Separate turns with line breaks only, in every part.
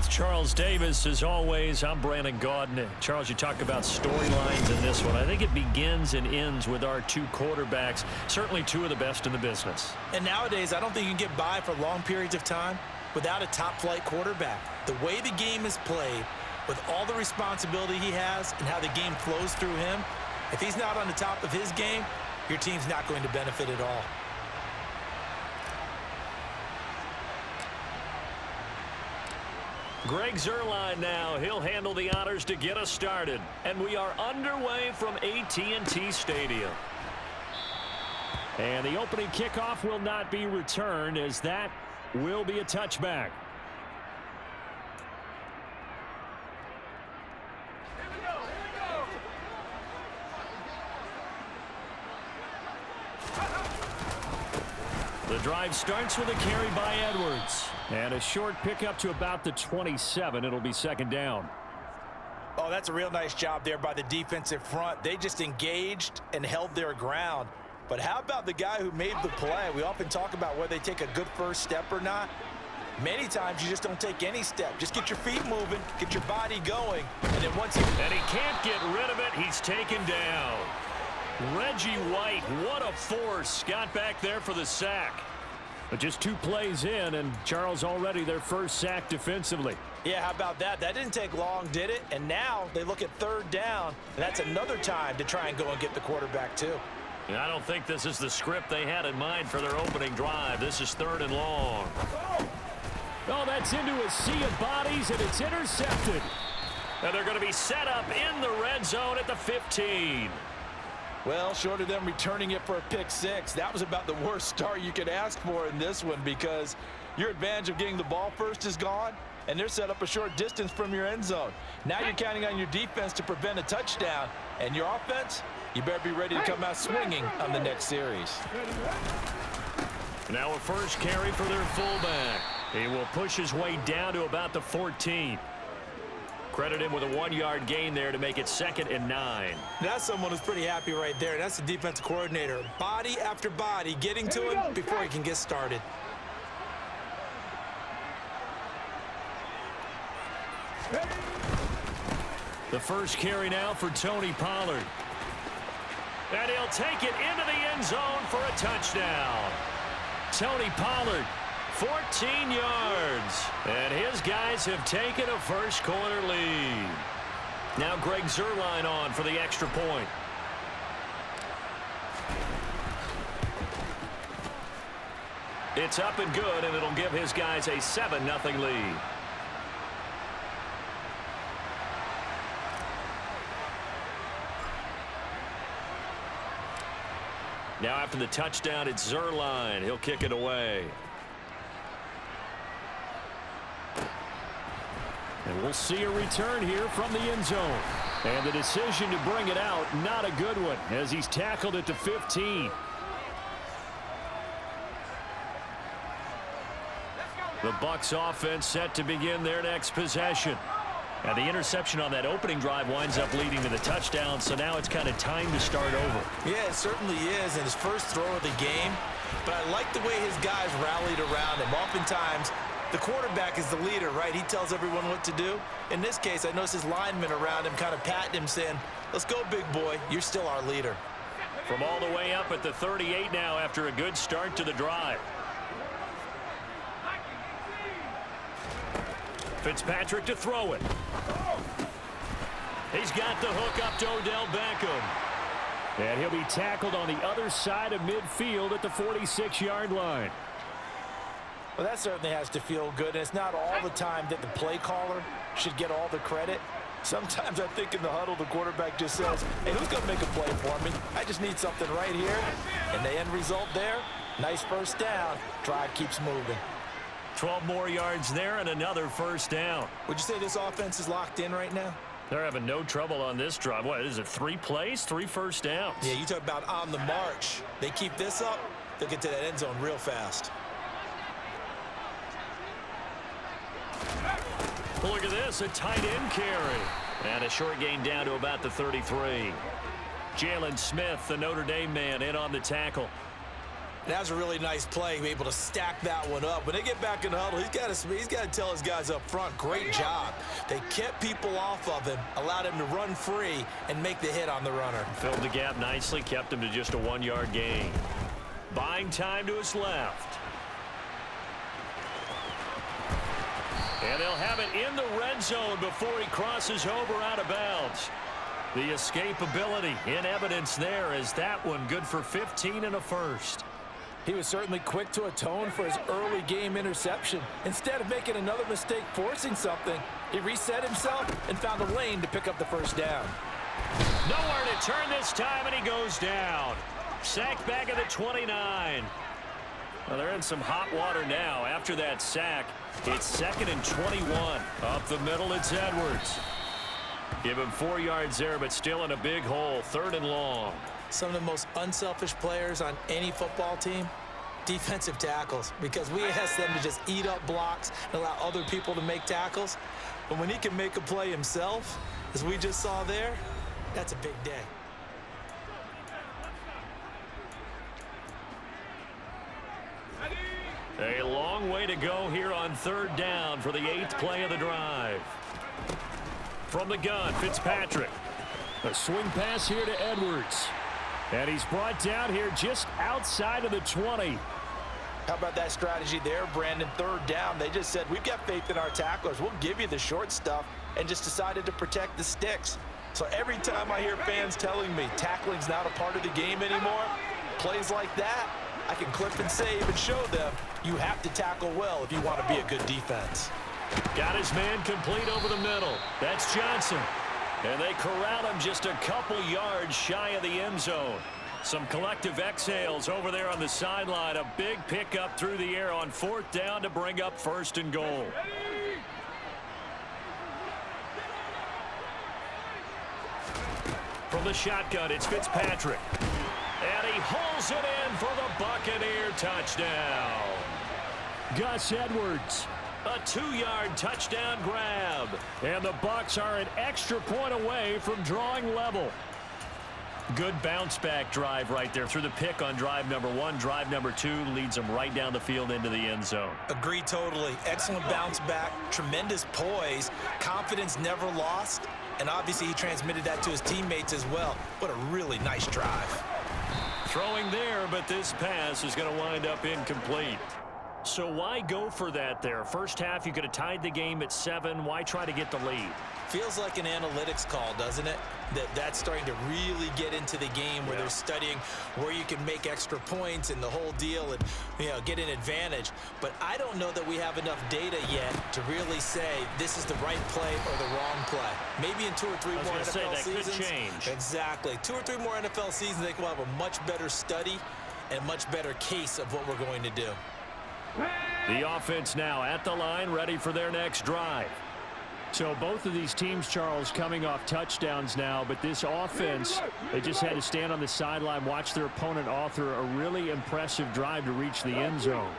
With Charles Davis, as always, I'm Brandon Gaudin. Charles, you talk about storylines in this one. I think it begins and ends with our two quarterbacks, certainly two of the best in the business.
And nowadays, I don't think you can get by for long periods of time without a top-flight quarterback. The way the game is played, with all the responsibility he has and how the game flows through him, if he's not on the top of his game, your team's not going to benefit at all.
Greg Zuerlein now. He'll handle the honors to get us started. And we are underway from AT&T Stadium. And the opening kickoff will not be returned, as that will be a touchback. The drive starts with a carry by Edwards. And a short pickup to about the 27. It'll be second down.
Oh, that's a real nice job there by the defensive front. They just engaged and held their ground. But how about the guy who made the play? We often talk about whether they take a good first step or not. Many times you just don't take any step. Just get your feet moving, get your body going, and then once he...
And he can't get rid of it. He's taken down. Reggie White, what a force. Got back there for the sack. But just 2 plays in, and Charles already their first sack defensively.
Yeah, how about that? That didn't take long, did it? And now they look at third down, and that's another time to try and go and get the quarterback too.
And I don't think this is the script they had in mind for their opening drive. This is 3rd and long. Oh, that's into a sea of bodies, and it's intercepted. And they're going to be set up in the red zone at the 15.
Well, short of them returning it for a pick 6, that was about the worst start you could ask for in this one, because your advantage of getting the ball first is gone, and they're set up a short distance from your end zone. Now you're counting on your defense to prevent a touchdown, and your offense, you better be ready to come out swinging on the next series.
Now a first carry for their fullback. He will push his way down to about the 14. Credit him with a 1-yard gain there to make it 2nd and 9.
That's someone who's pretty happy right there. That's the defensive coordinator. Body after body getting to him before he can get started.
The first carry now for Tony Pollard. And he'll take it into the end zone for a touchdown. Tony Pollard, 14 yards. And his guys have taken a first-quarter lead. Now Greg Zuerlein on for the extra point. It's up and good, and it'll give his guys a 7-0 lead. Now after the touchdown, it's Zuerlein. He'll kick it away. And we'll see a return here from the end zone. And the decision to bring it out, not a good one, as he's tackled at the 15. The Bucs offense set to begin their next possession. And the interception on that opening drive winds up leading to the touchdown, so now it's kind of time to start over.
Yeah, it certainly is in his first throw of the game. But I like the way his guys rallied around him. Oftentimes, the quarterback is the leader, right? He tells everyone what to do. In this case, I noticed his linemen around him kind of patting him, saying, let's go, big boy. You're still our leader.
From all the way up at the 38 now after a good start to the drive. Fitzpatrick to throw it. He's got the hook up to Odell Beckham. And he'll be tackled on the other side of midfield at the 46-yard line.
Well, that certainly has to feel good. And it's not all the time that the play caller should get all the credit. Sometimes I think in the huddle, the quarterback just says, hey, who's going to make a play for me? I just need something right here. And the end result there, nice first down. Drive keeps moving.
12 more yards there and another first down.
Would you say this offense is locked in right now?
They're having no trouble on this drive. What is it, 3 plays, 3 first downs?
Yeah, you talk about on the march. They keep this up, they'll get to that end zone real fast.
Look at this, a tight end carry. And a short gain down to about the 33. Jalen Smith, the Notre Dame man, in on the tackle.
That's a really nice play, able to stack that one up. When they get back in the huddle, he's got to tell his guys up front, great job. They kept people off of him, allowed him to run free and make the hit on the runner.
Filled the gap nicely, kept him to just a 1-yard gain. Buying time to his left. And they'll have it in the red zone before he crosses over out of bounds. The escapability in evidence there as that one good for 15 and a first.
He was certainly quick to atone for his early game interception. Instead of making another mistake forcing something, he reset himself and found a lane to pick up the first down.
Nowhere to turn this time, and he goes down. Sacked back at the 29. Well, they're in some hot water now. After that sack, it's 2nd and 21. Up the middle, it's Edwards. Give him 4 yards there, but still in a big hole. 3rd and long.
Some of the most unselfish players on any football team, defensive tackles, because we ask them to just eat up blocks and allow other people to make tackles. But when he can make a play himself, as we just saw there, that's a big day.
A long way to go here on 3rd down for the 8th play of the drive. From the gun, Fitzpatrick. A swing pass here to Edwards. And he's brought down here just outside of the 20.
How about that strategy there, Brandon? 3rd down. They just said, we've got faith in our tacklers. We'll give you the short stuff, and just decided to protect the sticks. So every time I hear fans telling me tackling's not a part of the game anymore, plays like that, I can clip and save and show them you have to tackle well if you want to be a good defense.
Got his man complete over the middle. That's Johnson. And they corral him just a couple yards shy of the end zone. Some collective exhales over there on the sideline. A big pickup through the air on 4th down to bring up 1st and goal. From the shotgun, it's Fitzpatrick. And he hauls it in for the Buccaneer touchdown. Gus Edwards. A 2-yard touchdown grab. And the Bucs are an extra point away from drawing level. Good bounce-back drive right there through the pick on drive number 1. Drive number 2 leads them right down the field into the end zone.
Agree totally. Excellent bounce back, tremendous poise, confidence never lost, and obviously he transmitted that to his teammates as well. What a really nice drive.
Throwing there, but this pass is going to wind up incomplete. So why go for that there? First half, you could have tied the game at 7. Why try to get the lead?
Feels like an analytics call, doesn't it? That's starting to really get into the game where they're studying where you can make extra points and the whole deal and, get an advantage. But I don't know that we have enough data yet to really say this is the right play or the wrong play. Maybe in 2 or 3 more NFL seasons.
Could change.
Exactly. 2 or 3 more NFL seasons, they will have a much better study and a much better case of what we're going to do.
The offense now at the line, ready for their next drive. So both of these teams, Charles, coming off touchdowns now, but this offense, they just had to stand on the sideline, watch their opponent author a really impressive drive to reach the end zone.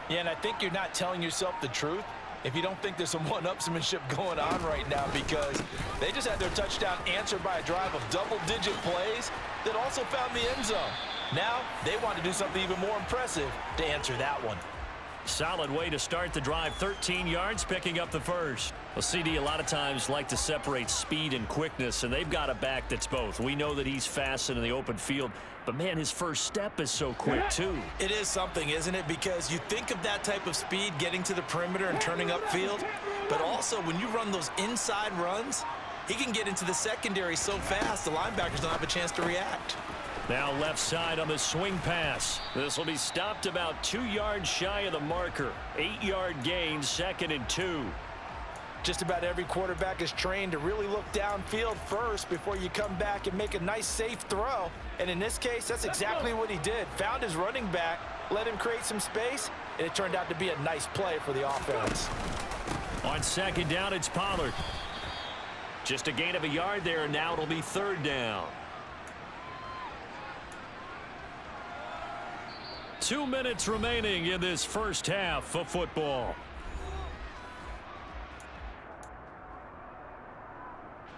Yeah, and I think you're not telling yourself the truth if you don't think there's some one-upsmanship going on right now, because they just had their touchdown answered by a drive of double-digit plays that also found the end zone. Now they want to do something even more impressive to answer that one.
Solid way to start the drive. 13 yards, picking up the first. Well, CD a lot of times like to separate speed and quickness, and they've got a back that's both. We know that he's fast in the open field, but, man, his first step is so quick, too.
It is something, isn't it? Because you think of that type of speed getting to the perimeter and turning upfield, but also when you run those inside runs, he can get into the secondary so fast the linebackers don't have a chance to react.
Now left side on the swing pass. This will be stopped about 2 yards shy of the marker. 8-yard gain, 2nd and 2.
Just about every quarterback is trained to really look downfield first before you come back and make a nice, safe throw. And in this case, that's exactly what he did. Found his running back, let him create some space, and it turned out to be a nice play for the offense.
On 2nd down, it's Pollard. Just a gain of a yard there, and now it'll be 3rd down. 2 minutes remaining in this first half of football.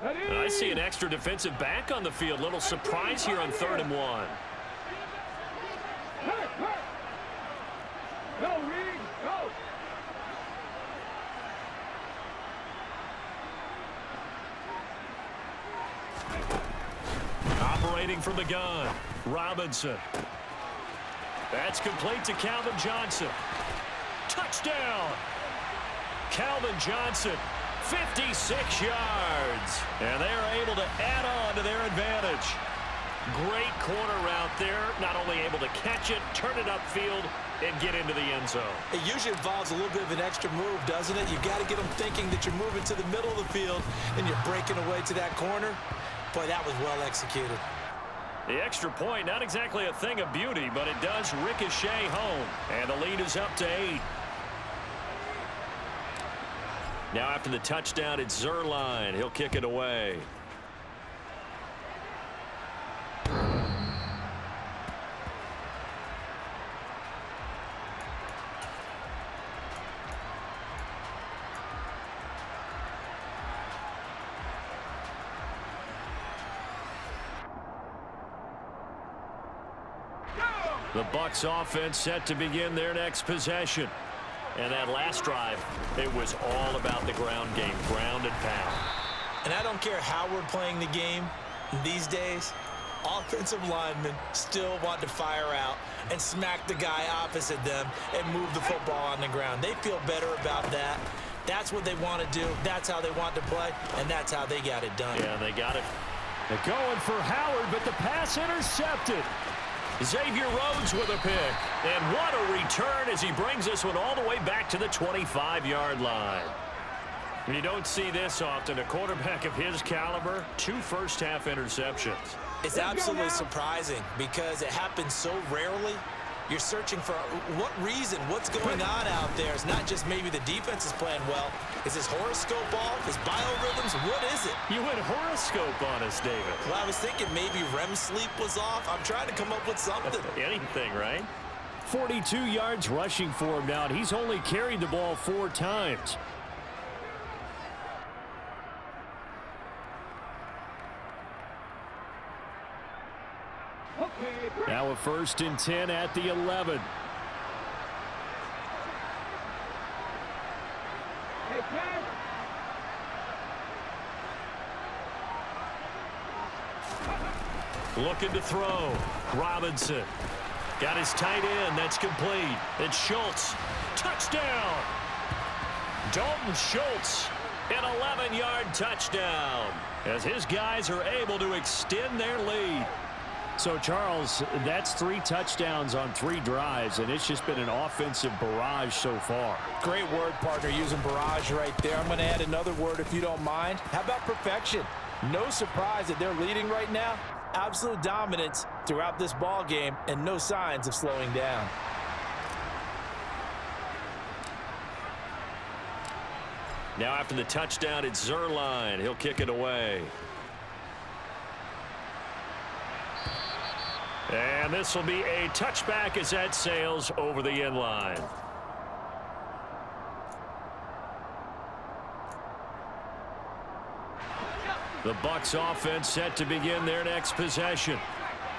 And I see an extra defensive back on the field. Little surprise here on 3rd and 1. operating from the gun. Robinson. That's complete to Calvin Johnson. Touchdown! Calvin Johnson, 56 yards. And they are able to add on to their advantage. Great corner route there. Not only able to catch it, turn it upfield, and get into the end zone.
It usually involves a little bit of an extra move, doesn't it? You've got to get them thinking that you're moving to the middle of the field and you're breaking away to that corner. Boy, that was well executed.
The extra point, not exactly a thing of beauty, but it does ricochet home. And the lead is up to 8. Now after the touchdown, it's Zuerlein. He'll kick it away. The Bucs offense set to begin their next possession. And that last drive, it was all about the ground game, ground and pound.
And I don't care how we're playing the game these days, offensive linemen still want to fire out and smack the guy opposite them and move the football on the ground. They feel better about that. That's what they want to do. That's how they want to play, and that's how they got it done.
Yeah, they got it. They're going for Howard, but the pass intercepted. Xavier Rhodes with a pick. And what a return as he brings this one all the way back to the 25-yard line. You don't see this often. A quarterback of his caliber, 2 first-half interceptions.
It's absolutely surprising because it happens so rarely. You're searching for what reason, what's going on out there. It's not just maybe the defense is playing well. Is his horoscope off? His biorhythms? What is it?
You went horoscope on us, David.
Well, I was thinking maybe REM sleep was off. I'm trying to come up with something.
Anything, right? 42 yards rushing for him now, and he's only carried the ball 4 times. Now a 1st and 10 at the 11. Looking to throw. Robinson. Got his tight end. That's complete. It's Schultz. Touchdown. Dalton Schultz. An 11-yard touchdown. As his guys are able to extend their lead. So, Charles, that's 3 touchdowns on 3 drives, and it's just been an offensive barrage so far.
Great word, partner, using barrage right there. I'm going to add another word if you don't mind. How about perfection? No surprise that they're leading right now. Absolute dominance throughout this ball game and no signs of slowing down.
Now after the touchdown, it's Zuerlein. He'll kick it away. And this will be a touchback as that sails over the end line. The Bucs offense set to begin their next possession.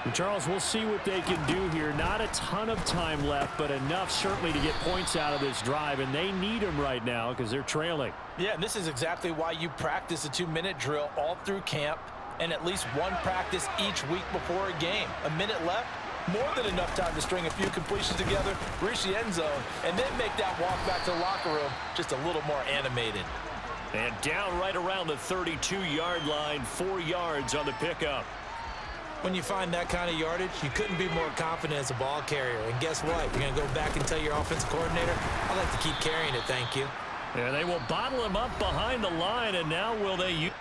And Charles, we'll see what they can do here. Not a ton of time left, but enough certainly to get points out of this drive, and they need them right now because they're trailing.
Yeah, and this is exactly why you practice a 2-minute drill all through camp and at least 1 practice each week before a game. A minute left, more than enough time to string a few completions together, reach the end zone, and then make that walk back to the locker room just a little more animated.
And down right around the 32-yard line, 4 yards on the pickup.
When you find that kind of yardage, you couldn't be more confident as a ball carrier. And guess what? You're going to go back and tell your offensive coordinator, I'd like to keep carrying it, thank you.
And they will bottle him up behind the line, and now will they use...